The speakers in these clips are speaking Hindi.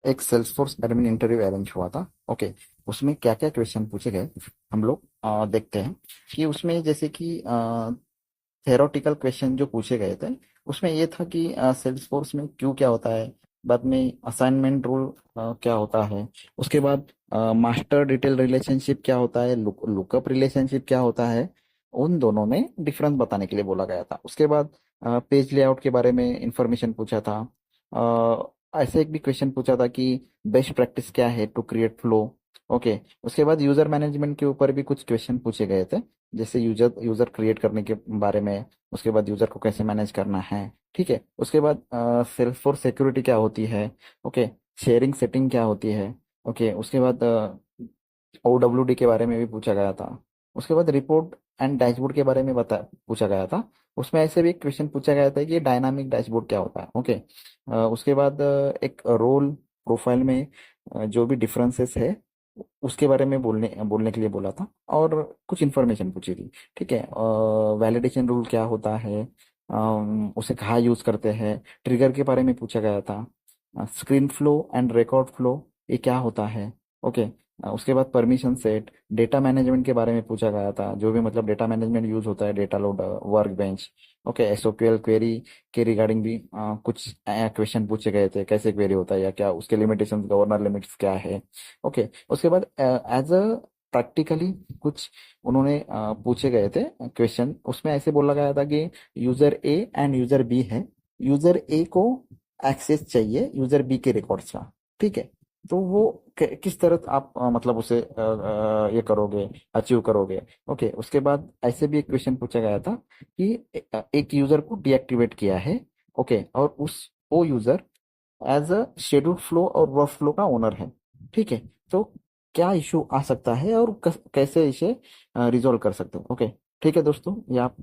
एक सेल्सफोर्स एडमिन इंटरव्यू अरेंज हुआ था। ओके। उसमें क्या क्या क्वेश्चन पूछे गए हम लोग देखते हैं कि उसमें जैसे कि थेरोटिकल क्वेश्चन जो पूछे गए थे उसमें ये था कि सेल्सफोर्स में क्यू क्या होता है, बाद में असाइनमेंट रूल क्या होता है, उसके बाद मास्टर डिटेल रिलेशनशिप क्या होता है, लुकअप रिलेशनशिप क्या होता है, उन दोनों में डिफरेंस बताने के लिए बोला गया था। उसके बाद पेज लेआउट के बारे में इंफॉर्मेशन पूछा था। ऐसे एक भी क्वेश्चन पूछा था कि बेस्ट प्रैक्टिस क्या है टू क्रिएट फ्लो। ओके। उसके बाद यूजर मैनेजमेंट के ऊपर भी कुछ क्वेश्चन पूछे गए थे, जैसे यूजर यूजर क्रिएट करने के बारे में, उसके बाद यूजर को कैसे मैनेज करना है। ठीक है। उसके बाद सेल्फ फॉर सिक्योरिटी क्या होती है। ओके। शेयरिंग सेटिंग क्या होती है। ओके। उसके बाद OWD के बारे में भी पूछा गया था। उसके बाद रिपोर्ट एंड डैशबोर्ड के बारे में बता पूछा गया था। उसमें ऐसे भी एक क्वेश्चन पूछा गया था कि डायनामिक डैशबोर्ड क्या होता है। ओके। उसके बाद एक रोल प्रोफाइल में जो भी डिफरेंसेस है उसके बारे में बोलने बोलने के लिए बोला था, और कुछ इन्फॉर्मेशन पूछी थी। ठीक है। वैलिडेशन रूल क्या होता है, उसे कहाँ यूज करते हैं, ट्रिगर के बारे में पूछा गया था। Screen flow and record flow ये क्या होता है। ओके। उसके बाद परमिशन सेट, डेटा मैनेजमेंट के बारे में पूछा गया था, जो भी मतलब डेटा मैनेजमेंट यूज होता है, data load, work bench. Okay. SOQL query के रिगार्डिंग भी कुछ क्वेश्चन पूछे गए थे, कैसे क्वेरी होता है या क्या उसके लिमिटेशंस, गवर्नर लिमिट्स क्या है। ओके। उसके बाद एज अ प्रैक्टिकली कुछ उन्होंने पूछे गए थे क्वेश्चन, उसमें ऐसे बोला गया था कि user A and user B है, यूजर ए को एक्सेस चाहिए यूजर बी के रिकॉर्ड्स का। ठीक है। तो वो किस तरह आप मतलब उसे ये करोगे, अचीव करोगे। ओके। उसके बाद ऐसे भी एक क्वेश्चन पूछा गया था कि एक यूजर को डीएक्टिवेट किया है। ओके। और उस वो user as a schedule flow और वर्क फ्लो का ओनर है। ठीक है। तो क्या इशू आ सकता है और कैसे इसे रिजॉल्व कर सकते हैं। ओके। ठीक है दोस्तों, ये आप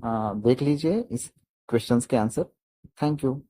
देख लीजिए इस क्वेश्चंस के आंसर। Thank you.